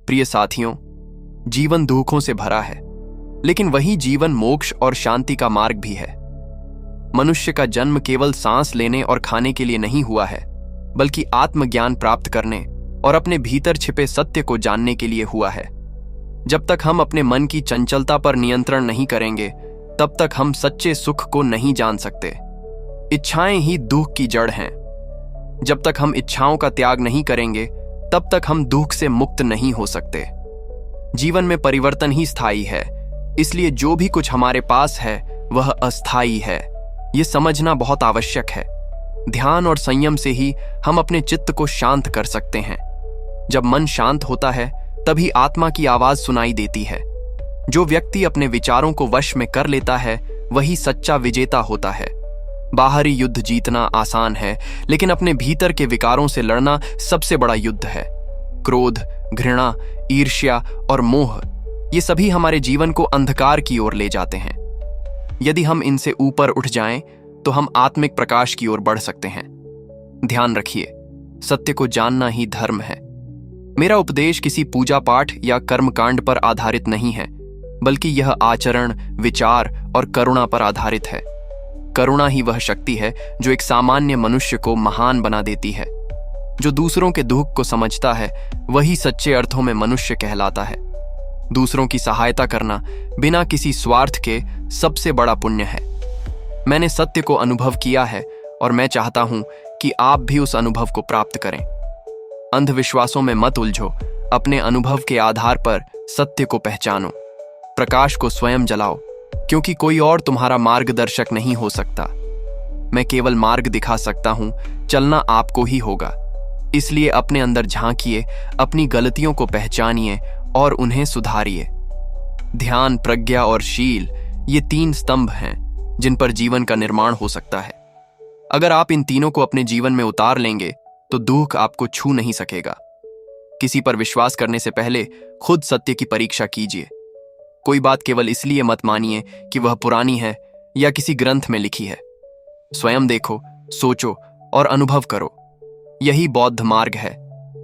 प्रिय साथियों, जीवन दुखों से भरा है, लेकिन वही जीवन मोक्ष और शांति का मार्ग भी है। मनुष्य का जन्म केवल सांस लेने और खाने के लिए नहीं हुआ है, बल्कि आत्मज्ञान प्राप्त करने और अपने भीतर छिपे सत्य को जानने के लिए हुआ है। जब तक हम अपने मन की चंचलता पर नियंत्रण नहीं करेंगे, तब तक हम सच्चे सुख को नहीं जान सकते। इच्छाएं ही दुख की जड़ हैं। जब तक हम इच्छाओं का त्याग नहीं करेंगे, तब तक हम दुख से मुक्त नहीं हो सकते। जीवन में परिवर्तन ही स्थायी है, इसलिए जो भी कुछ हमारे पास है वह अस्थायी है। ये समझना बहुत आवश्यक है। ध्यान और संयम से ही हम अपने चित्त को शांत कर सकते हैं। जब मन शांत होता है, तभी आत्मा की आवाज सुनाई देती है। जो व्यक्ति अपने विचारों को वश में कर लेता है, वही सच्चा विजेता होता है। बाहरी युद्ध जीतना आसान है, लेकिन अपने भीतर के विकारों से लड़ना सबसे बड़ा युद्ध है। क्रोध, घृणा, ईर्ष्या और मोह, ये सभी हमारे जीवन को अंधकार की ओर ले जाते हैं। यदि हम इनसे ऊपर उठ जाएं, तो हम आत्मिक प्रकाश की ओर बढ़ सकते हैं। ध्यान रखिए, सत्य को जानना ही धर्म है। मेरा उपदेश किसी पूजा पाठ या कर्मकांड पर आधारित नहीं है, बल्कि यह आचरण, विचार और करुणा पर आधारित है। करुणा ही वह शक्ति है जो एक सामान्य मनुष्य को महान बना देती है। जो दूसरों के दुख को समझता है, वही सच्चे अर्थों में मनुष्य कहलाता है। दूसरों की सहायता करना बिना किसी स्वार्थ के सबसे बड़ा पुण्य है। मैंने सत्य को अनुभव किया है और मैं चाहता हूं कि आप भी उस अनुभव को प्राप्त करें। अंधविश्वासों में मत उलझो, अपने अनुभव के आधार पर सत्य को पहचानो। प्रकाश को स्वयं जलाओ, क्योंकि कोई और तुम्हारा मार्गदर्शक नहीं हो सकता। मैं केवल मार्ग दिखा सकता हूं, चलना आपको ही होगा। इसलिए अपने अंदर झांकिए, अपनी गलतियों को पहचानिए और उन्हें सुधारिए। ध्यान, प्रज्ञा और शील, ये 3 स्तंभ हैं जिन पर जीवन का निर्माण हो सकता है। अगर आप इन तीनों को अपने जीवन में उतार लेंगे, तो दुख आपको छू नहीं सकेगा। किसी पर विश्वास करने से पहले खुद सत्य की परीक्षा कीजिए। कोई बात केवल इसलिए मत मानिए कि वह पुरानी है या किसी ग्रंथ में लिखी है। स्वयं देखो, सोचो और अनुभव करो। यही बौद्ध मार्ग है,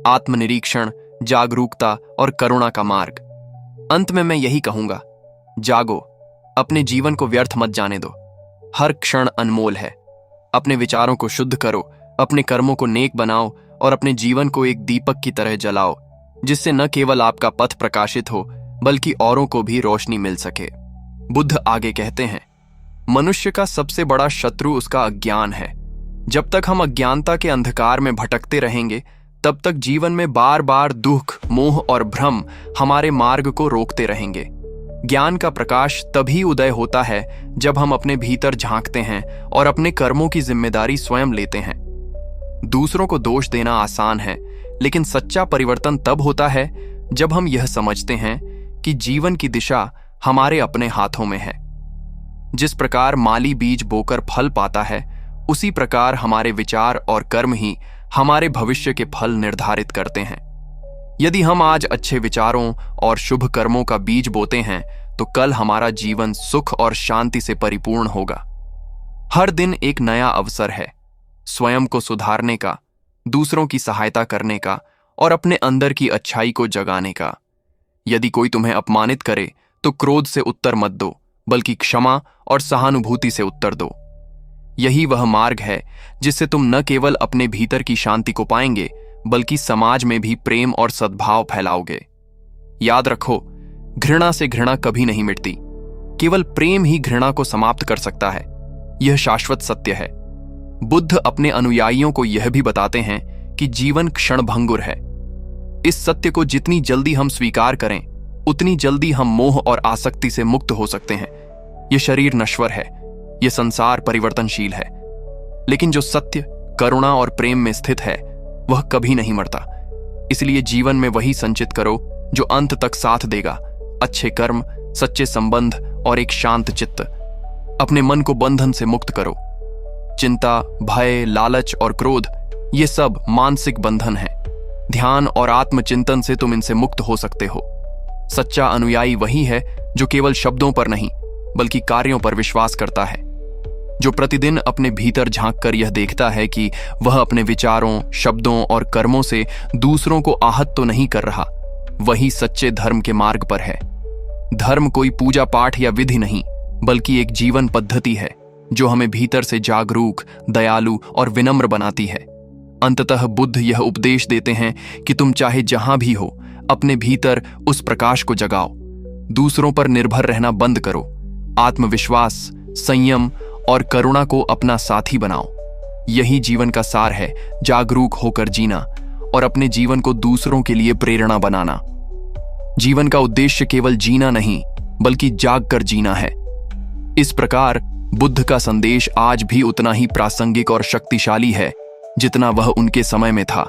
आत्मनिरीक्षण, जागरूकता और करुणा का मार्ग। अंत में मैं यही कहूंगा, जागो, अपने जीवन को व्यर्थ मत जाने दो। हर क्षण अनमोल है। अपने विचारों को शुद्ध करो, अपने कर्मों को नेक बनाओ और अपने जीवन को एक दीपक की तरह जलाओ, जिससे न केवल आपका पथ प्रकाशित हो, बल्कि औरों को भी रोशनी मिल सके। बुद्ध आगे कहते हैं, मनुष्य का सबसे बड़ा शत्रु उसका अज्ञान है। जब तक हम अज्ञानता के अंधकार में भटकते रहेंगे, तब तक जीवन में बार बार दुख, मोह और भ्रम हमारे मार्ग को रोकते रहेंगे। ज्ञान का प्रकाश तभी उदय होता है जब हम अपने भीतर झांकते हैं और अपने कर्मों की जिम्मेदारी स्वयं लेते हैं। दूसरों को दोष देना आसान है, लेकिन सच्चा परिवर्तन तब होता है जब हम यह समझते हैं कि जीवन की दिशा हमारे अपने हाथों में है। जिस प्रकार माली बीज बोकर फल पाता है, उसी प्रकार हमारे विचार और कर्म ही हमारे भविष्य के फल निर्धारित करते हैं। यदि हम आज अच्छे विचारों और शुभ कर्मों का बीज बोते हैं, तो कल हमारा जीवन सुख और शांति से परिपूर्ण होगा। हर दिन एक नया अवसर है, स्वयं को सुधारने का, दूसरों की सहायता करने का और अपने अंदर की अच्छाई को जगाने का। यदि कोई तुम्हें अपमानित करे, तो क्रोध से उत्तर मत दो, बल्कि क्षमा और सहानुभूति से उत्तर दो। यही वह मार्ग है जिससे तुम न केवल अपने भीतर की शांति को पाएंगे, बल्कि समाज में भी प्रेम और सद्भाव फैलाओगे। याद रखो, घृणा से घृणा कभी नहीं मिटती। केवल प्रेम ही घृणा को समाप्त कर सकता है। यह शाश्वत सत्य है। बुद्ध अपने अनुयायियों को यह भी बताते हैं कि जीवन क्षणभंगुर है। इस सत्य को जितनी जल्दी हम स्वीकार करें, उतनी जल्दी हम मोह और आसक्ति से मुक्त हो सकते हैं। यह शरीर नश्वर है, यह संसार परिवर्तनशील है, लेकिन जो सत्य, करुणा और प्रेम में स्थित है, वह कभी नहीं मरता। इसलिए जीवन में वही संचित करो जो अंत तक साथ देगा: अच्छे कर्म, सच्चे संबंध और एक शांत चित्त। अपने मन को बंधन से मुक्त करो। चिंता, भय, लालच और क्रोध, ये सब मानसिक बंधन है। ध्यान और आत्मचिंतन से तुम इनसे मुक्त हो सकते हो। सच्चा अनुयायी वही है जो केवल शब्दों पर नहीं, बल्कि कार्यों पर विश्वास करता है। जो प्रतिदिन अपने भीतर झांककर यह देखता है कि वह अपने विचारों, शब्दों और कर्मों से दूसरों को आहत तो नहीं कर रहा, वही सच्चे धर्म के मार्ग पर है। धर्म कोई पूजा पाठ या विधि नहीं, बल्कि एक जीवन पद्धति है जो हमें भीतर से जागरूक, दयालु और विनम्र बनाती है। अंततः बुद्ध यह उपदेश देते हैं कि तुम चाहे जहां भी हो, अपने भीतर उस प्रकाश को जगाओ। दूसरों पर निर्भर रहना बंद करो। आत्मविश्वास, संयम और करुणा को अपना साथी बनाओ। यही जीवन का सार है, जागरूक होकर जीना और अपने जीवन को दूसरों के लिए प्रेरणा बनाना। जीवन का उद्देश्य केवल जीना नहीं, बल्कि जागकर जीना है। इस प्रकार बुद्ध का संदेश आज भी उतना ही प्रासंगिक और शक्तिशाली है जितना वह उनके समय में था।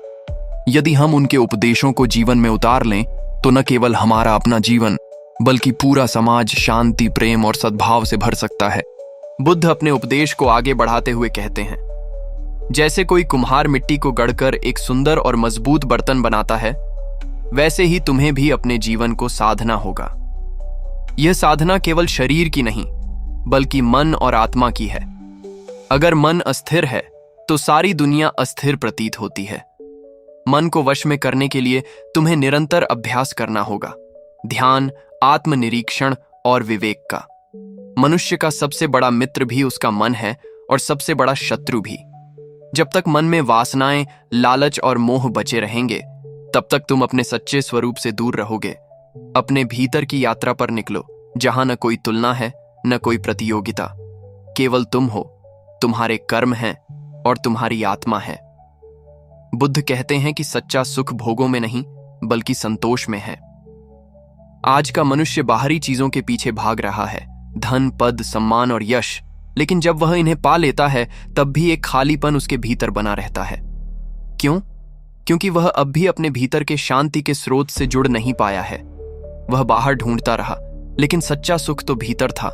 यदि हम उनके उपदेशों को जीवन में उतार लें तो न केवल हमारा अपना जीवन, बल्कि पूरा समाज शांति, प्रेम और सद्भाव से भर सकता है। बुद्ध अपने उपदेश को आगे बढ़ाते हुए कहते हैं, जैसे कोई कुम्हार मिट्टी को गढ़कर एक सुंदर और मजबूत बर्तन बनाता है, वैसे ही तुम्हें भी अपने जीवन को साधना होगा। यह साधना केवल शरीर की नहीं, बल्कि मन और आत्मा की है। अगर मन अस्थिर है तो सारी दुनिया अस्थिर प्रतीत होती है। मन को वश में करने के लिए तुम्हें निरंतर अभ्यास करना होगा, ध्यान, आत्मनिरीक्षण और विवेक का। मनुष्य का सबसे बड़ा मित्र भी उसका मन है और सबसे बड़ा शत्रु भी। जब तक मन में वासनाएं, लालच और मोह बचे रहेंगे, तब तक तुम अपने सच्चे स्वरूप से दूर रहोगे। अपने भीतर की यात्रा पर निकलो, जहां न कोई तुलना है, न कोई प्रतियोगिता। केवल तुम हो, तुम्हारे कर्म हैं और तुम्हारी आत्मा है। बुद्ध कहते हैं कि सच्चा सुख भोगों में नहीं, बल्कि संतोष में है। आज का मनुष्य बाहरी चीजों के पीछे भाग रहा है, धन, पद, सम्मान और यश। लेकिन जब वह इन्हें पा लेता है, तब भी एक खालीपन उसके भीतर बना रहता है। क्यों? क्योंकि वह अब भी अपने भीतर के शांति के स्रोत से जुड़ नहीं पाया है। वह बाहर ढूंढता रहा, लेकिन सच्चा सुख तो भीतर था।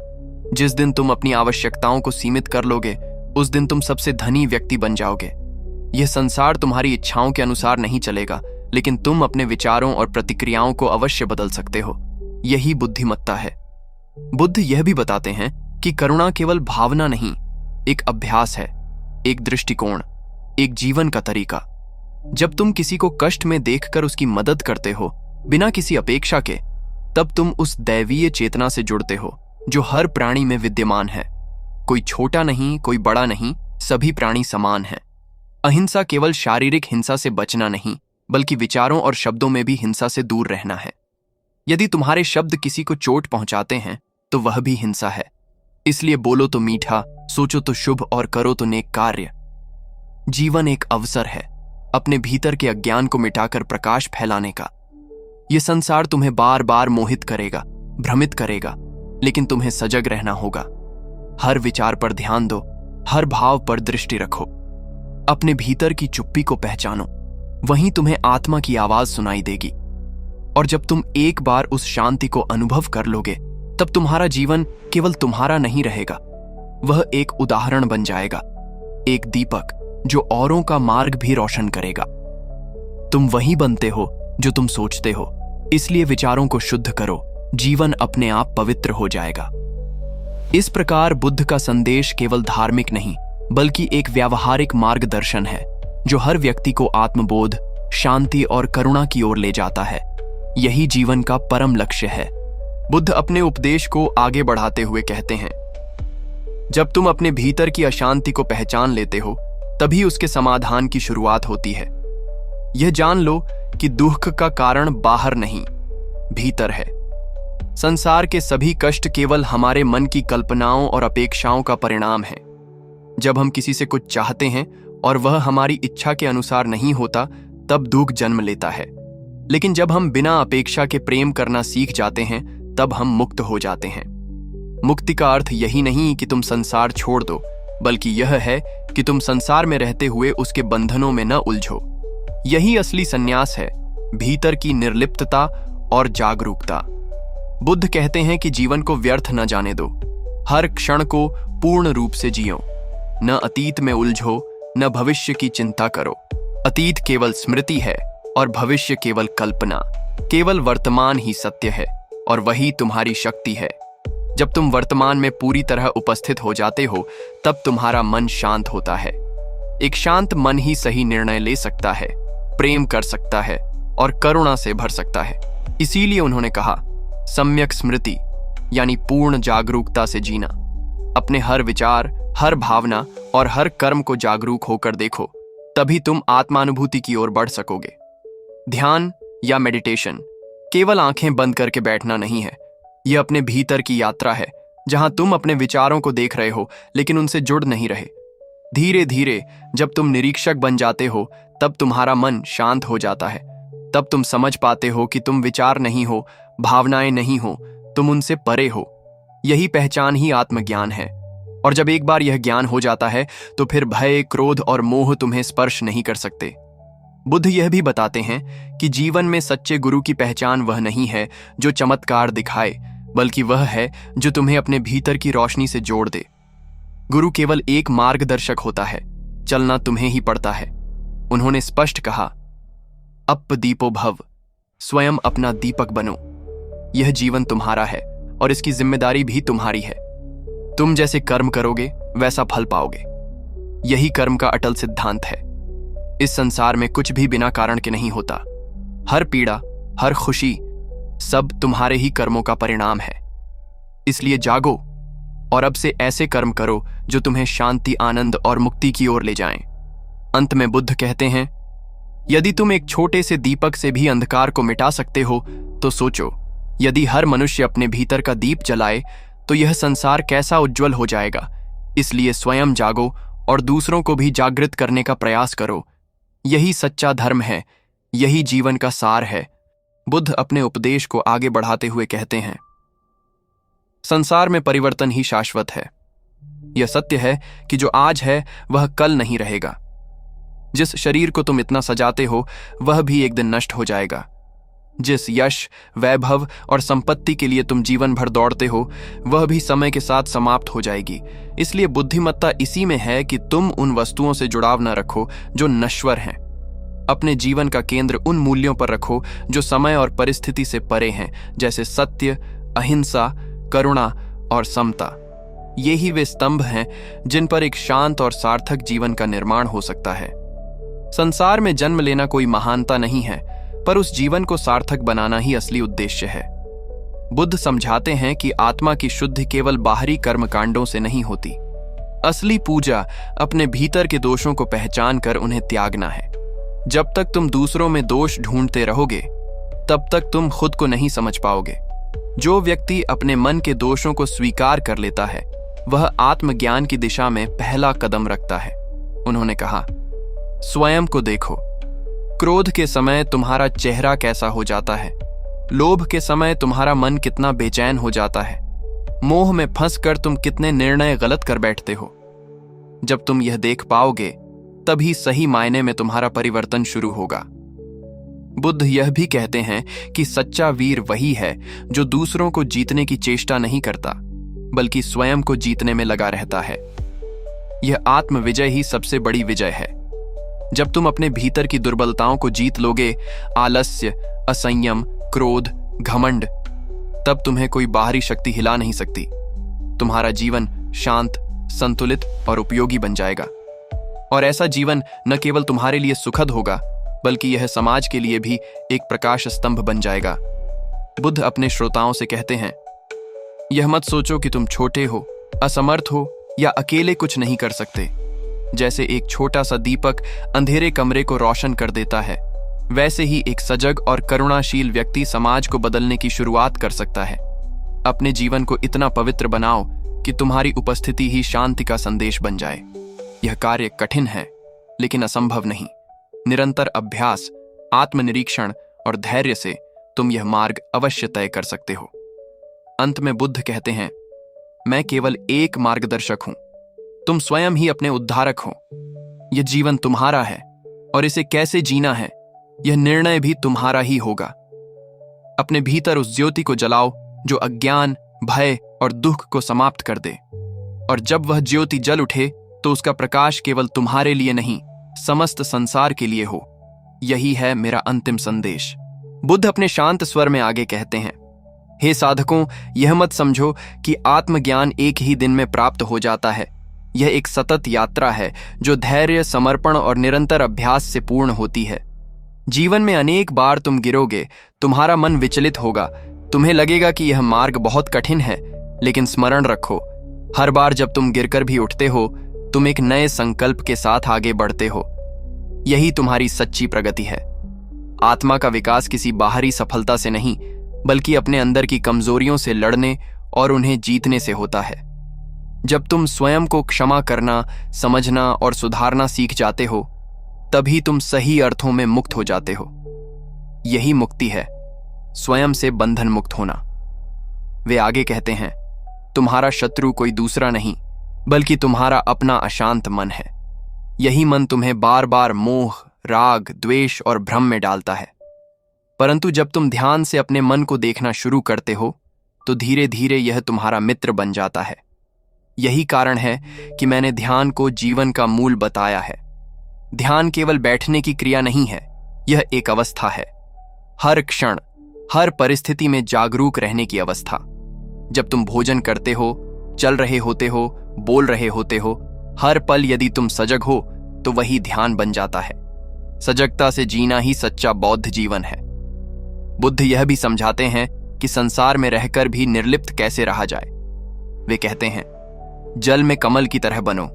जिस दिन तुम अपनी आवश्यकताओं को सीमित कर लोगे, उस दिन तुम सबसे धनी व्यक्ति बन जाओगे। यह संसार तुम्हारी इच्छाओं के अनुसार नहीं चलेगा, लेकिन तुम अपने विचारों और प्रतिक्रियाओं को अवश्य बदल सकते हो। यही बुद्धिमत्ता है। बुद्ध यह भी बताते हैं कि करुणा केवल भावना नहीं, एक अभ्यास है, एक दृष्टिकोण, एक जीवन का तरीका। जब तुम किसी को कष्ट में देखकर उसकी मदद करते हो, बिना किसी अपेक्षा के, तब तुम उस दैवीय चेतना से जुड़ते हो जो हर प्राणी में विद्यमान है। कोई छोटा नहीं, कोई बड़ा नहीं, सभी प्राणी समान हैं। अहिंसा केवल शारीरिक हिंसा से बचना नहीं, बल्कि विचारों और शब्दों में भी हिंसा से दूर रहना है। यदि तुम्हारे शब्द किसी को चोट पहुंचाते हैं, तो वह भी हिंसा है। इसलिए बोलो तो मीठा, सोचो तो शुभ और करो तो नेक कार्य। जीवन एक अवसर है अपने भीतर के अज्ञान को मिटाकर प्रकाश फैलाने का। यह संसार तुम्हें बार बार मोहित करेगा, भ्रमित करेगा, लेकिन तुम्हें सजग रहना होगा। हर विचार पर ध्यान दो, हर भाव पर दृष्टि रखो। अपने भीतर की चुप्पी को पहचानो, वहीं तुम्हें आत्मा की आवाज सुनाई देगी। और जब तुम एक बार उस शांति को अनुभव कर लोगे, तब तुम्हारा जीवन केवल तुम्हारा नहीं रहेगा, वह एक उदाहरण बन जाएगा, एक दीपक जो औरों का मार्ग भी रोशन करेगा। तुम वही बनते हो जो तुम सोचते हो, इसलिए विचारों को शुद्ध करो, जीवन अपने आप पवित्र हो जाएगा। इस प्रकार बुद्ध का संदेश केवल धार्मिक नहीं, बल्कि एक व्यावहारिक मार्गदर्शन है जो हर व्यक्ति को आत्मबोध, शांति और करुणा की ओर ले जाता है। यही जीवन का परम लक्ष्य है। बुद्ध अपने उपदेश को आगे बढ़ाते हुए कहते हैं, जब तुम अपने भीतर की अशांति को पहचान लेते हो, तभी उसके समाधान की शुरुआत होती है। यह जान लो कि दुख का कारण बाहर नहीं, भीतर है। संसार के सभी कष्ट केवल हमारे मन की कल्पनाओं और अपेक्षाओं का परिणाम है। जब हम किसी से कुछ चाहते हैं और वह हमारी इच्छा के अनुसार नहीं होता, तब दुख जन्म लेता है। लेकिन जब हम बिना अपेक्षा के प्रेम करना सीख जाते हैं, तब हम मुक्त हो जाते हैं। मुक्ति का अर्थ यही नहीं कि तुम संसार छोड़ दो, बल्कि यह है कि तुम संसार में रहते हुए उसके बंधनों में न उलझो। यही असली संन्यास है, भीतर की निर्लिप्तता और जागरूकता। बुद्ध कहते हैं कि जीवन को व्यर्थ न जाने दो, हर क्षण को पूर्ण रूप से जियो। न अतीत में उलझो, न भविष्य की चिंता करो। अतीत केवल स्मृति है और भविष्य केवल कल्पना। केवल वर्तमान ही सत्य है और वही तुम्हारी शक्ति है। जब तुम वर्तमान में पूरी तरह उपस्थित हो जाते हो, तब तुम्हारा मन शांत होता है। एक शांत मन ही सही निर्णय ले सकता है, प्रेम कर सकता है और करुणा से भर सकता है। इसीलिए उन्होंने कहा, सम्यक स्मृति यानी पूर्ण जागरूकता से जीना। अपने हर विचार, हर भावना और हर कर्म को जागरूक होकर देखो, तभी तुम आत्मानुभूति की ओर बढ़ सकोगे। ध्यान या मेडिटेशन केवल आंखें बंद करके बैठना नहीं है। यह अपने भीतर की यात्रा है, जहां तुम अपने विचारों को देख रहे हो लेकिन उनसे जुड़ नहीं रहे। धीरे धीरे जब तुम निरीक्षक बन जाते हो, तब तुम्हारा मन शांत हो जाता है। तब तुम समझ पाते हो कि तुम विचार नहीं हो, भावनाएं नहीं हो, तुम उनसे परे हो। यही पहचान ही आत्मज्ञान है। और जब एक बार यह ज्ञान हो जाता है तो फिर भय, क्रोध और मोह तुम्हें स्पर्श नहीं कर सकते। बुद्ध यह भी बताते हैं कि जीवन में सच्चे गुरु की पहचान वह नहीं है जो चमत्कार दिखाए, बल्कि वह है जो तुम्हें अपने भीतर की रोशनी से जोड़ दे। गुरु केवल एक मार्गदर्शक होता है, चलना तुम्हें ही पड़ता है। उन्होंने स्पष्ट कहा, अप दीपो भव, स्वयं अपना दीपक बनो। यह जीवन तुम्हारा है और इसकी जिम्मेदारी भी तुम्हारी है। तुम जैसे कर्म करोगे वैसा फल पाओगे। यही कर्म का अटल सिद्धांत है। इस संसार में कुछ भी बिना कारण के नहीं होता। हर पीड़ा, हर खुशी, सब तुम्हारे ही कर्मों का परिणाम है। इसलिए जागो और अब से ऐसे कर्म करो जो तुम्हें शांति, आनंद और मुक्ति की ओर ले जाएं। अंत में बुद्ध कहते हैं, यदि तुम एक छोटे से दीपक से भी अंधकार को मिटा सकते हो तो सोचो, यदि हर मनुष्य अपने भीतर का दीप जलाए तो यह संसार कैसा उज्जवल हो जाएगा। इसलिए स्वयं जागो और दूसरों को भी जागृत करने का प्रयास करो। यही सच्चा धर्म है, यही जीवन का सार है। बुद्ध अपने उपदेश को आगे बढ़ाते हुए कहते हैं, संसार में परिवर्तन ही शाश्वत है। यह सत्य है कि जो आज है वह कल नहीं रहेगा। जिस शरीर को तुम इतना सजाते हो वह भी एक दिन नष्ट हो जाएगा। जिस यश, वैभव और संपत्ति के लिए तुम जीवन भर दौड़ते हो वह भी समय के साथ समाप्त हो जाएगी। इसलिए बुद्धिमत्ता इसी में है कि तुम उन वस्तुओं से जुड़ाव न रखो जो नश्वर हैं। अपने जीवन का केंद्र उन मूल्यों पर रखो जो समय और परिस्थिति से परे हैं, जैसे सत्य, अहिंसा, करुणा और समता। ये ही वे स्तंभ हैं जिन पर एक शांत और सार्थक जीवन का निर्माण हो सकता है। संसार में जन्म लेना कोई महानता नहीं है, पर उस जीवन को सार्थक बनाना ही असली उद्देश्य है। बुद्ध समझाते हैं कि आत्मा की शुद्धि केवल बाहरी कर्मकांडों से नहीं होती। असली पूजा अपने भीतर के दोषों को पहचान कर उन्हें त्यागना है। जब तक तुम दूसरों में दोष ढूंढते रहोगे तब तक तुम खुद को नहीं समझ पाओगे। जो व्यक्ति अपने मन के दोषों को स्वीकार कर लेता है वह आत्मज्ञान की दिशा में पहला कदम रखता है। उन्होंने कहा, स्वयं को देखो। क्रोध के समय तुम्हारा चेहरा कैसा हो जाता है, लोभ के समय तुम्हारा मन कितना बेचैन हो जाता है, मोह में फंसकर तुम कितने निर्णय गलत कर बैठते हो। जब तुम यह देख पाओगे तभी सही मायने में तुम्हारा परिवर्तन शुरू होगा। बुद्ध यह भी कहते हैं कि सच्चा वीर वही है जो दूसरों को जीतने की चेष्टा नहीं करता, बल्कि स्वयं को जीतने में लगा रहता है। यह आत्मविजय ही सबसे बड़ी विजय है। जब तुम अपने भीतर की दुर्बलताओं को जीत लोगे, आलस्य, असंयम, क्रोध, घमंड, तब तुम्हें कोई बाहरी शक्ति हिला नहीं सकती। तुम्हारा जीवन शांत, संतुलित और उपयोगी बन जाएगा। और ऐसा जीवन न केवल तुम्हारे लिए सुखद होगा, बल्कि यह समाज के लिए भी एक प्रकाश स्तंभ बन जाएगा। बुद्ध अपने श्रोताओं से कहते हैं, यह मत सोचो कि तुम छोटे हो, असमर्थ हो या अकेले कुछ नहीं कर सकते। जैसे एक छोटा सा दीपक अंधेरे कमरे को रोशन कर देता है, वैसे ही एक सजग और करुणाशील व्यक्ति समाज को बदलने की शुरुआत कर सकता है। अपने जीवन को इतना पवित्र बनाओ कि तुम्हारी उपस्थिति ही शांति का संदेश बन जाए। यह कार्य कठिन है, लेकिन असंभव नहीं। निरंतर अभ्यास, आत्मनिरीक्षण और धैर्य से तुम यह मार्ग अवश्य तय कर सकते हो। अंत में बुद्ध कहते हैं, मैं केवल एक मार्गदर्शक हूं, तुम स्वयं ही अपने उद्धारक हो। यह जीवन तुम्हारा है और इसे कैसे जीना है यह निर्णय भी तुम्हारा ही होगा। अपने भीतर उस ज्योति को जलाओ जो अज्ञान, भय और दुख को समाप्त कर दे। और जब वह ज्योति जल उठे तो उसका प्रकाश केवल तुम्हारे लिए नहीं, समस्त संसार के लिए हो। यही है मेरा अंतिम संदेश। बुद्ध अपने शांत स्वर में आगे कहते हैं, हे साधकों, यह मत समझो कि आत्मज्ञान एक ही दिन में प्राप्त हो जाता है। यह एक सतत यात्रा है जो धैर्य, समर्पण और निरंतर अभ्यास से पूर्ण होती है। जीवन में अनेक बार तुम गिरोगे, तुम्हारा मन विचलित होगा, तुम्हें लगेगा कि यह मार्ग बहुत कठिन है, लेकिन स्मरण रखो, हर बार जब तुम गिरकर भी उठते हो, तुम एक नए संकल्प के साथ आगे बढ़ते हो। यही तुम्हारी सच्ची प्रगति है। आत्मा का विकास किसी बाहरी सफलता से नहीं, बल्कि अपने अंदर की कमजोरियों से लड़ने और उन्हें जीतने से होता है। जब तुम स्वयं को क्षमा करना, समझना और सुधारना सीख जाते हो, तभी तुम सही अर्थों में मुक्त हो जाते हो। यही मुक्ति है, स्वयं से बंधन मुक्त होना। वे आगे कहते हैं, तुम्हारा शत्रु कोई दूसरा नहीं, बल्कि तुम्हारा अपना अशांत मन है। यही मन तुम्हें बार बार मोह, राग, द्वेष और भ्रम में डालता है। परंतु जब तुम ध्यान से अपने मन को देखना शुरू करते हो, तो धीरे धीरे यह तुम्हारा मित्र बन जाता है। यही कारण है कि मैंने ध्यान को जीवन का मूल बताया है। ध्यान केवल बैठने की क्रिया नहीं है, यह एक अवस्था है। हर क्षण, हर परिस्थिति में जागरूक रहने की अवस्था। जब तुम भोजन करते हो, चल रहे होते हो, बोल रहे होते हो, हर पल यदि तुम सजग हो, तो वही ध्यान बन जाता है। सजगता से जीना ही सच्चा बौद्ध जीवन है। बुद्ध यह भी समझाते हैं कि संसार में रहकर भी निर्लिप्त कैसे रहा जाए। वे कहते हैं, जल में कमल की तरह बनो।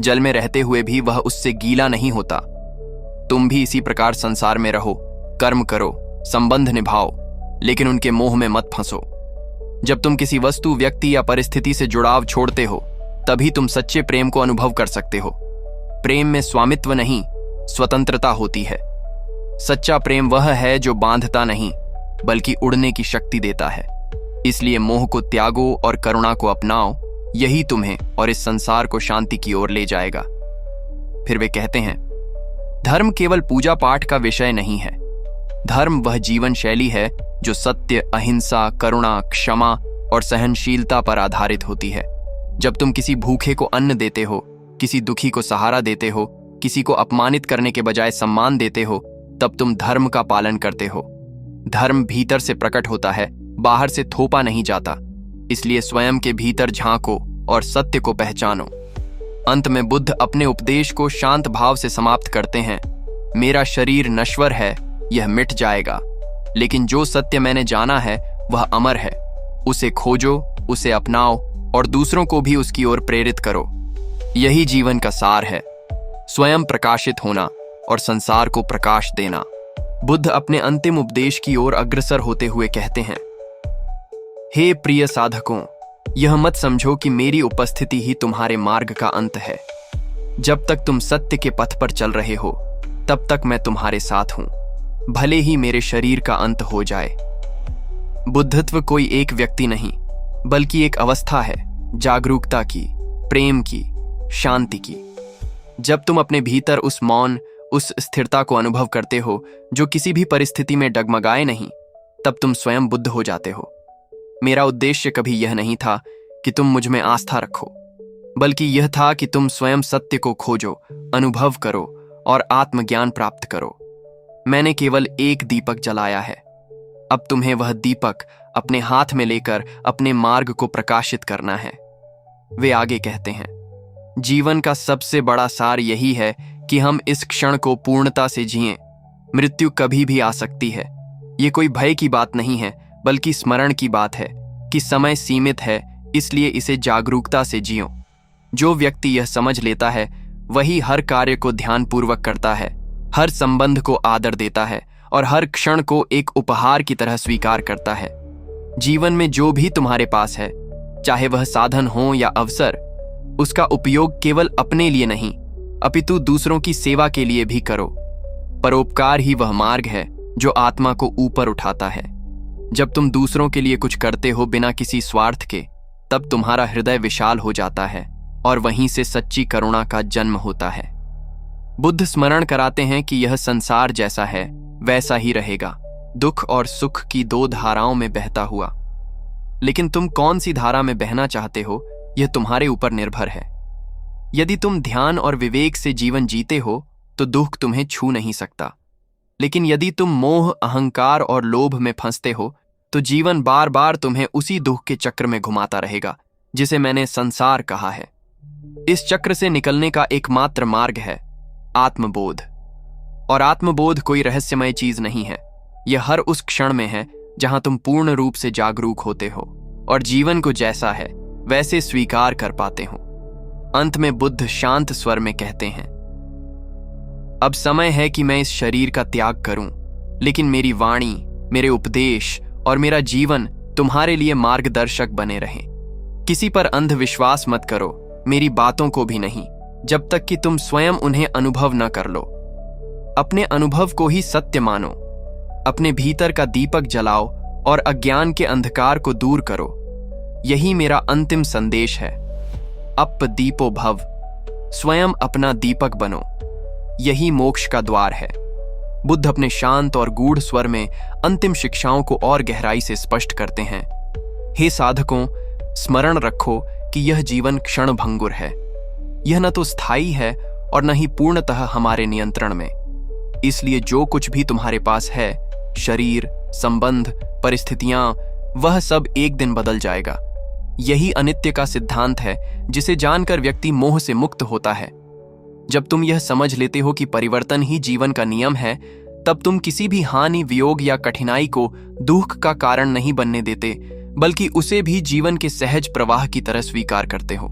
जल में रहते हुए भी वह उससे गीला नहीं होता। तुम भी इसी प्रकार संसार में रहो, कर्म करो, संबंध निभाओ, लेकिन उनके मोह में मत फंसो। जब तुम किसी वस्तु, व्यक्ति या परिस्थिति से जुड़ाव छोड़ते हो, तभी तुम सच्चे प्रेम को अनुभव कर सकते हो। प्रेम में स्वामित्व नहीं, स्वतंत्रता होती है। सच्चा प्रेम वह है जो बांधता नहीं, बल्कि उड़ने की शक्ति देता है। इसलिए मोह को त्यागो और करुणा को अपनाओ। यही तुम्हें और इस संसार को शांति की ओर ले जाएगा। फिर वे कहते हैं, धर्म केवल पूजा पाठ का विषय नहीं है। धर्म वह जीवन शैली है जो सत्य, अहिंसा, करुणा, क्षमा और सहनशीलता पर आधारित होती है। जब तुम किसी भूखे को अन्न देते हो, किसी दुखी को सहारा देते हो, किसी को अपमानित करने के बजाय सम्मान देते हो, तब तुम धर्म का पालन करते हो। धर्म भीतर से प्रकट होता है, बाहर से थोपा नहीं जाता। इसलिए स्वयं के भीतर झांको और सत्य को पहचानो। अंत में बुद्ध अपने उपदेश को शांत भाव से समाप्त करते हैं, मेरा शरीर नश्वर है, यह मिट जाएगा, लेकिन जो सत्य मैंने जाना है वह अमर है। उसे खोजो, उसे अपनाओ और दूसरों को भी उसकी ओर प्रेरित करो। यही जीवन का सार है, स्वयं प्रकाशित होना और संसार को प्रकाश देना। बुद्ध अपने अंतिम उपदेश की ओर अग्रसर होते हुए कहते हैं, हे प्रिय साधकों, यह मत समझो कि मेरी उपस्थिति ही तुम्हारे मार्ग का अंत है। जब तक तुम सत्य के पथ पर चल रहे हो, तब तक मैं तुम्हारे साथ हूं, भले ही मेरे शरीर का अंत हो जाए। बुद्धत्व कोई एक व्यक्ति नहीं, बल्कि एक अवस्था है, जागरूकता की, प्रेम की, शांति की। जब तुम अपने भीतर उस मौन, उस स्थिरता को अनुभव करते हो जो किसी भी परिस्थिति में डगमगाए नहीं, तब तुम स्वयं बुद्ध हो जाते हो। मेरा उद्देश्य कभी यह नहीं था कि तुम मुझ में आस्था रखो, बल्कि यह था कि तुम स्वयं सत्य को खोजो, अनुभव करो और आत्मज्ञान प्राप्त करो। मैंने केवल एक दीपक जलाया है, अब तुम्हें वह दीपक अपने हाथ में लेकर अपने मार्ग को प्रकाशित करना है। वे आगे कहते हैं, जीवन का सबसे बड़ा सार यही है कि हम इस क्षण को पूर्णता से जिएं। मृत्यु कभी भी आ सकती है। ये कोई भय की बात नहीं है, बल्कि स्मरण की बात है कि समय सीमित है, इसलिए इसे जागरूकता से जियो। जो व्यक्ति यह समझ लेता है, वही हर कार्य को ध्यानपूर्वक करता है, हर संबंध को आदर देता है और हर क्षण को एक उपहार की तरह स्वीकार करता है। जीवन में जो भी तुम्हारे पास है, चाहे वह साधन हो या अवसर, उसका उपयोग केवल अपने लिए नहीं, अपितु दूसरों की सेवा के लिए भी करो। परोपकार ही वह मार्ग है जो आत्मा को ऊपर उठाता है। जब तुम दूसरों के लिए कुछ करते हो बिना किसी स्वार्थ के, तब तुम्हारा हृदय विशाल हो जाता है और वहीं से सच्ची करुणा का जन्म होता है। बुद्ध स्मरण कराते हैं कि यह संसार जैसा है वैसा ही रहेगा, दुख और सुख की दो धाराओं में बहता हुआ। लेकिन तुम कौन सी धारा में बहना चाहते हो, यह तुम्हारे ऊपर निर्भर है। यदि तुम ध्यान और विवेक से जीवन जीते हो, तो दुख तुम्हें छू नहीं सकता। लेकिन यदि तुम मोह, अहंकार और लोभ में फंसते हो, तो जीवन बार बार तुम्हें उसी दुख के चक्र में घुमाता रहेगा जिसे मैंने संसार कहा है। इस चक्र से निकलने का एकमात्र मार्ग है आत्मबोध। और आत्मबोध कोई रहस्यमय चीज नहीं है। यह हर उस क्षण में है जहां तुम पूर्ण रूप से जागरूक होते हो और जीवन को जैसा है वैसे स्वीकार कर पाते हो। अंत में बुद्ध शांत स्वर में कहते हैं, अब समय है कि मैं इस शरीर का त्याग करूं, लेकिन मेरी वाणी, मेरे उपदेश और मेरा जीवन तुम्हारे लिए मार्गदर्शक बने रहें। किसी पर अंधविश्वास मत करो, मेरी बातों को भी नहीं, जब तक कि तुम स्वयं उन्हें अनुभव न कर लो। अपने अनुभव को ही सत्य मानो। अपने भीतर का दीपक जलाओ और अज्ञान के अंधकार को दूर करो। यही मेरा अंतिम संदेश है। अप दीपो भव, स्वयं अपना दीपक बनो। यही मोक्ष का द्वार है। बुद्ध अपने शांत और गूढ़ स्वर में अंतिम शिक्षाओं को और गहराई से स्पष्ट करते हैं। हे साधकों, स्मरण रखो कि यह जीवन क्षणभंगुर है। यह न तो स्थायी है और न ही पूर्णतः हमारे नियंत्रण में। इसलिए जो कुछ भी तुम्हारे पास है, शरीर, संबंध, परिस्थितियां, वह सब एक दिन बदल जाएगा। यही अनित्य का सिद्धांत है, जिसे जानकर व्यक्ति मोह से मुक्त होता है। जब तुम यह समझ लेते हो कि परिवर्तन ही जीवन का नियम है, तब तुम किसी भी हानि, वियोग या कठिनाई को दुख का कारण नहीं बनने देते, बल्कि उसे भी जीवन के सहज प्रवाह की तरह स्वीकार करते हो।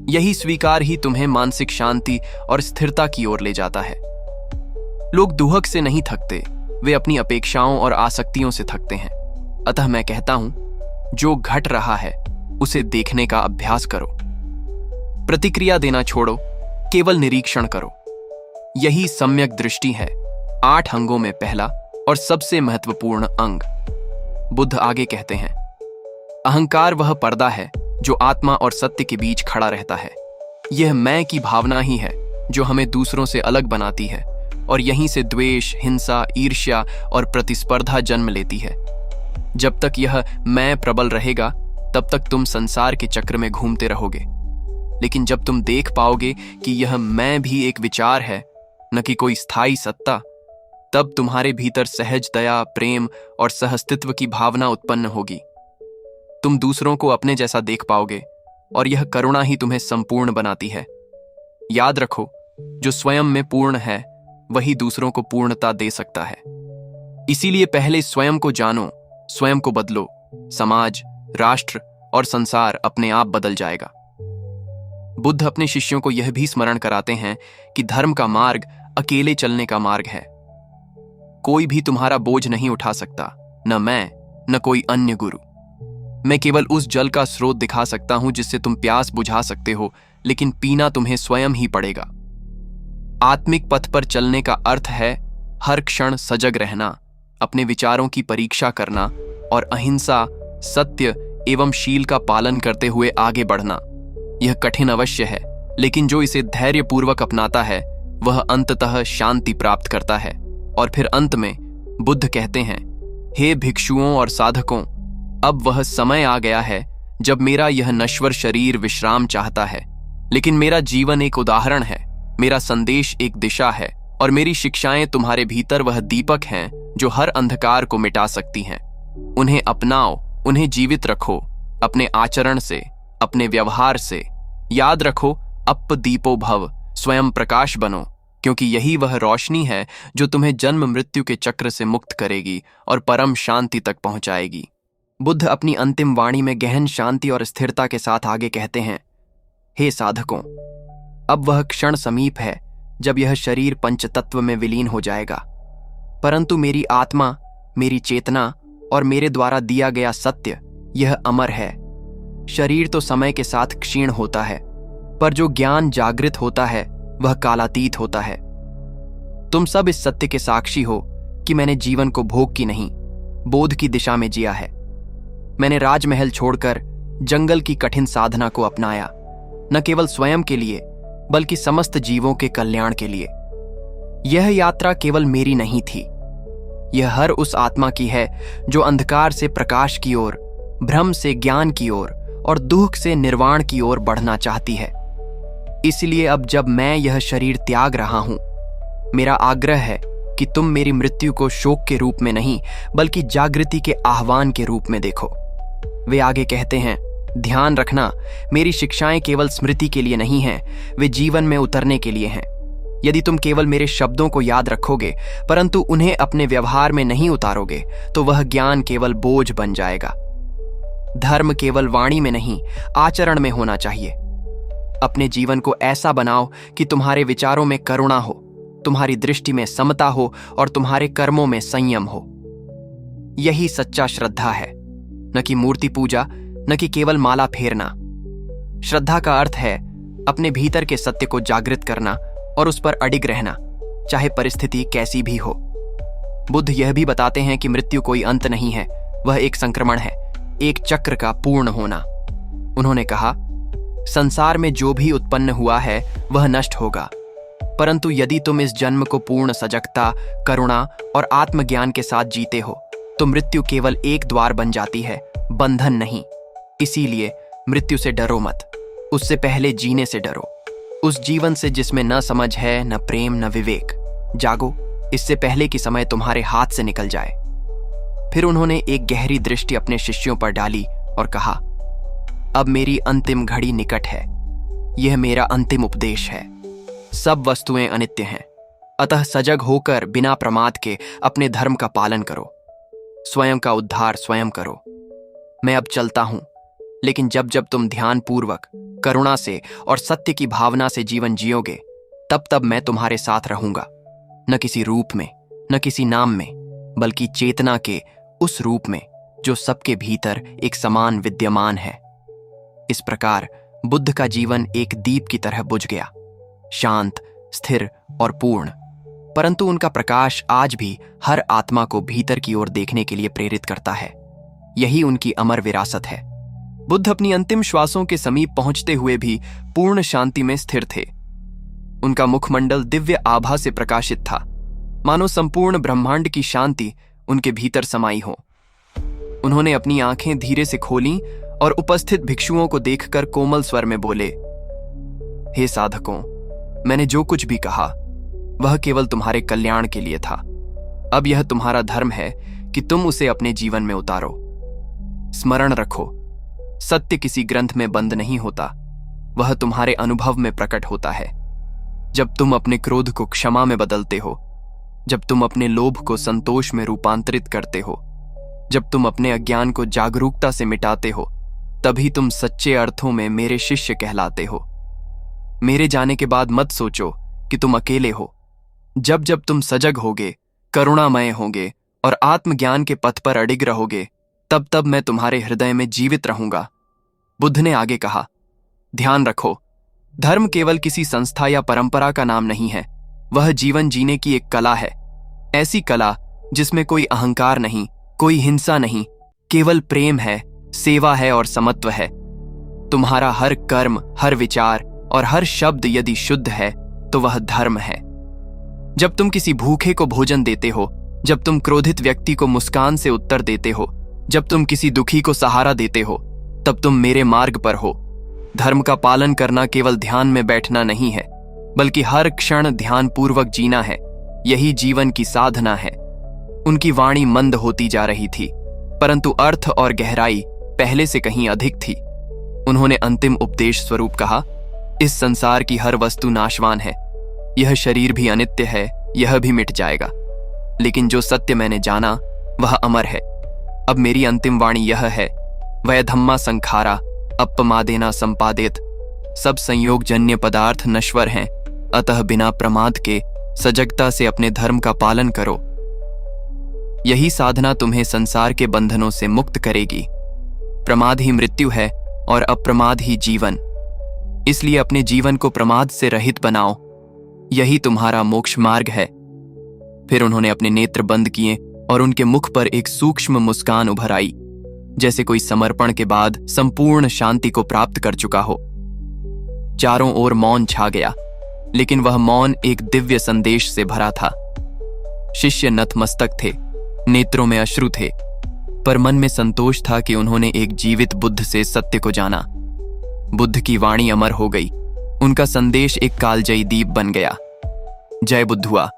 यही स्वीकार ही तुम्हें मानसिक शांति और स्थिरता की ओर ले जाता है। लोग दुहक से नहीं थकते, वे अपनी अपेक्षाओं और आसक्तियों से थकते हैं। अतः मैं कहता हूं, जो घट रहा है उसे देखने का अभ्यास करो। प्रतिक्रिया देना छोड़ो, केवल निरीक्षण करो। यही सम्यक दृष्टि है, 8 अंगों में पहला और सबसे महत्वपूर्ण अंग। बुद्ध आगे कहते हैं, अहंकार वह पर्दा है जो आत्मा और सत्य के बीच खड़ा रहता है। यह मैं की भावना ही है जो हमें दूसरों से अलग बनाती है, और यहीं से द्वेष, हिंसा, ईर्ष्या और प्रतिस्पर्धा जन्म लेती है। जब तक यह मैं प्रबल रहेगा, तब तक तुम संसार के चक्र में घूमते रहोगे। लेकिन जब तुम देख पाओगे कि यह मैं भी एक विचार है, न कि कोई स्थायी सत्ता, तब तुम्हारे भीतर सहज दया, प्रेम और सहअस्तित्व की भावना उत्पन्न होगी। तुम दूसरों को अपने जैसा देख पाओगे, और यह करुणा ही तुम्हें संपूर्ण बनाती है। याद रखो, जो स्वयं में पूर्ण है वही दूसरों को पूर्णता दे सकता है। इसीलिए पहले स्वयं को जानो, स्वयं को बदलो। समाज, राष्ट्र और संसार अपने आप बदल जाएगा। बुद्ध अपने शिष्यों को यह भी स्मरण कराते हैं कि धर्म का मार्ग अकेले चलने का मार्ग है। कोई भी तुम्हारा बोझ नहीं उठा सकता, न मैं, न कोई अन्य गुरु। मैं केवल उस जल का स्रोत दिखा सकता हूं जिससे तुम प्यास बुझा सकते हो, लेकिन पीना तुम्हें स्वयं ही पड़ेगा। आत्मिक पथ पर चलने का अर्थ है हर क्षण सजग रहना, अपने विचारों की परीक्षा करना और अहिंसा, सत्य एवं शील का पालन करते हुए आगे बढ़ना। यह कठिन अवश्य है, लेकिन जो इसे धैर्यपूर्वक अपनाता है वह अंततः शांति प्राप्त करता है। और फिर अंत में बुद्ध कहते हैं, हे भिक्षुओं और साधकों, अब वह समय आ गया है जब मेरा यह नश्वर शरीर विश्राम चाहता है, लेकिन मेरा जीवन एक उदाहरण है, मेरा संदेश एक दिशा है, और मेरी शिक्षाएं तुम्हारे भीतर वह दीपक हैं जो हर अंधकार को मिटा सकती हैं। उन्हें अपनाओ, उन्हें जीवित रखो, अपने आचरण से, अपने व्यवहार से। याद रखो, अप दीपो भव, स्वयं प्रकाश बनो, क्योंकि यही वह रोशनी है जो तुम्हें जन्म मृत्यु के चक्र से मुक्त करेगी और परम शांति तक पहुंचाएगी। बुद्ध अपनी अंतिम वाणी में गहन शांति और स्थिरता के साथ आगे कहते हैं, हे साधकों, अब वह क्षण समीप है जब यह शरीर पंचतत्व में विलीन हो जाएगा, परंतु मेरी आत्मा, मेरी चेतना और मेरे द्वारा दिया गया सत्य यह अमर है। शरीर तो समय के साथ क्षीण होता है, पर जो ज्ञान जागृत होता है वह कालातीत होता है। तुम सब इस सत्य के साक्षी हो कि मैंने जीवन को भोग की नहीं, बोध की दिशा में जिया है। मैंने राजमहल छोड़कर जंगल की कठिन साधना को अपनाया, न केवल स्वयं के लिए बल्कि समस्त जीवों के कल्याण के लिए। यह यात्रा केवल मेरी नहीं थी, यह हर उस आत्मा की है जो अंधकार से प्रकाश की ओर, भ्रम से ज्ञान की ओर और दुख से निर्वाण की ओर बढ़ना चाहती है। इसलिए अब जब मैं यह शरीर त्याग रहा हूं, मेरा आग्रह है कि तुम मेरी मृत्यु को शोक के रूप में नहीं बल्कि जागृति के आह्वान के रूप में देखो। वे आगे कहते हैं, ध्यान रखना, मेरी शिक्षाएं केवल स्मृति के लिए नहीं हैं, वे जीवन में उतरने के लिए हैं। यदि तुम केवल मेरे शब्दों को याद रखोगे परंतु उन्हें अपने व्यवहार में नहीं उतारोगे तो वह ज्ञान केवल बोझ बन जाएगा। धर्म केवल वाणी में नहीं, आचरण में होना चाहिए। अपने जीवन को ऐसा बनाओ कि तुम्हारे विचारों में करुणा हो, तुम्हारी दृष्टि में समता हो और तुम्हारे कर्मों में संयम हो। यही सच्चा श्रद्धा है, न कि मूर्ति पूजा, न कि केवल माला फेरना। श्रद्धा का अर्थ है अपने भीतर के सत्य को जागृत करना और उस पर अडिग रहना, चाहे परिस्थिति कैसी भी हो। बुद्ध यह भी बताते हैं कि मृत्यु कोई अंत नहीं है, वह एक संक्रमण है, एक चक्र का पूर्ण होना। उन्होंने कहा, संसार में जो भी उत्पन्न हुआ है वह नष्ट होगा, परंतु यदि तुम इस जन्म को पूर्ण सजगता, करुणा और आत्मज्ञान के साथ जीते हो तो मृत्यु केवल एक द्वार बन जाती है, बंधन नहीं। इसीलिए मृत्यु से डरो मत, उससे पहले जीने से डरो, उस जीवन से जिसमें न समझ है, न प्रेम, न विवेक। जागो, इससे पहले कि समय तुम्हारे हाथ से निकल जाए। फिर उन्होंने एक गहरी दृष्टि अपने शिष्यों पर डाली और कहा, अब मेरी अंतिम घड़ी निकट है। यह मेरा अंतिम उपदेश है। सब वस्तुएं अनित्य हैं, अतः सजग होकर बिना प्रमाद के अपने धर्म का पालन करो, स्वयं का उद्धार स्वयं करो। मैं अब चलता हूं, लेकिन जब जब तुम ध्यान पूर्वक, करुणा से और सत्य की भावना से जीवन जियोगे, तब तब मैं तुम्हारे साथ रहूंगा, न किसी रूप में, न किसी नाम में, बल्कि चेतना के उस रूप में जो सबके भीतर एक समान विद्यमान है। इस प्रकार बुद्ध का जीवन एक दीप की तरह बुझ गया, शांत, स्थिर और पूर्ण, परंतु उनका प्रकाश आज भी हर आत्मा को भीतर की ओर देखने के लिए प्रेरित करता है। यही उनकी अमर विरासत है। बुद्ध अपनी अंतिम श्वासों के समीप पहुंचते हुए भी पूर्ण शांति में स्थिर थे। उनका मुखमंडल दिव्य आभा से प्रकाशित था, मानो संपूर्ण ब्रह्मांड की शांति उनके भीतर समाई हो। उन्होंने अपनी आंखें धीरे से खोलीं और उपस्थित भिक्षुओं को देखकर कोमल स्वर में बोले, हे साधकों, मैंने जो कुछ भी कहा वह केवल तुम्हारे कल्याण के लिए था। अब यह तुम्हारा धर्म है कि तुम उसे अपने जीवन में उतारो। स्मरण रखो, सत्य किसी ग्रंथ में बंद नहीं होता, वह तुम्हारे अनुभव में प्रकट होता है। जब तुम अपने क्रोध को क्षमा में बदलते हो, जब तुम अपने लोभ को संतोष में रूपांतरित करते हो, जब तुम अपने अज्ञान को जागरूकता से मिटाते हो, तभी तुम सच्चे अर्थों में मेरे शिष्य कहलाते हो। मेरे जाने के बाद मत सोचो कि तुम अकेले हो। जब जब तुम सजग होगे, करुणामय होगे और आत्मज्ञान के पथ पर अडिग रहोगे, तब तब मैं तुम्हारे हृदय में जीवित रहूंगा। बुद्ध ने आगे कहा, ध्यान रखो, धर्म केवल किसी संस्था या परंपरा का नाम नहीं है, वह जीवन जीने की एक कला है। ऐसी कला जिसमें कोई अहंकार नहीं, कोई हिंसा नहीं, केवल प्रेम है, सेवा है और समत्व है। तुम्हारा हर कर्म, हर विचार और हर शब्द यदि शुद्ध है तो वह धर्म है। जब तुम किसी भूखे को भोजन देते हो, जब तुम क्रोधित व्यक्ति को मुस्कान से उत्तर देते हो, जब तुम किसी दुखी को सहारा देते हो, तब तुम मेरे मार्ग पर हो। धर्म का पालन करना केवल ध्यान में बैठना नहीं है, बल्कि हर क्षण ध्यान पूर्वक जीना है। यही जीवन की साधना है। उनकी वाणी मंद होती जा रही थी, परंतु अर्थ और गहराई पहले से कहीं अधिक थी। उन्होंने अंतिम उपदेश स्वरूप कहा, इस संसार की हर वस्तु नाशवान है, यह शरीर भी अनित्य है, यह भी मिट जाएगा, लेकिन जो सत्य मैंने जाना वह अमर है। अब मेरी अंतिम वाणी यह है, वयधम्मा संखारा अपमादेना संपादित। सब संयोगजन्य पदार्थ नश्वर हैं, अतः बिना प्रमाद के सजगता से अपने धर्म का पालन करो। यही साधना तुम्हें संसार के बंधनों से मुक्त करेगी। प्रमाद ही मृत्यु है और अप्रमाद ही जीवन। इसलिए अपने जीवन को प्रमाद से रहित बनाओ, यही तुम्हारा मोक्ष मार्ग है। फिर उन्होंने अपने नेत्र बंद किए और उनके मुख पर एक सूक्ष्म मुस्कान उभर आई, जैसे कोई समर्पण के बाद संपूर्ण शांति को प्राप्त कर चुका हो। चारों ओर मौन छा गया, लेकिन वह मौन एक दिव्य संदेश से भरा था। शिष्य नतमस्तक थे, नेत्रों में अश्रु थे, पर मन में संतोष था कि उन्होंने एक जीवित बुद्ध से सत्य को जाना। बुद्ध की वाणी अमर हो गई, उनका संदेश एक कालजयी दीप बन गया। जय बुद्ध हुआ।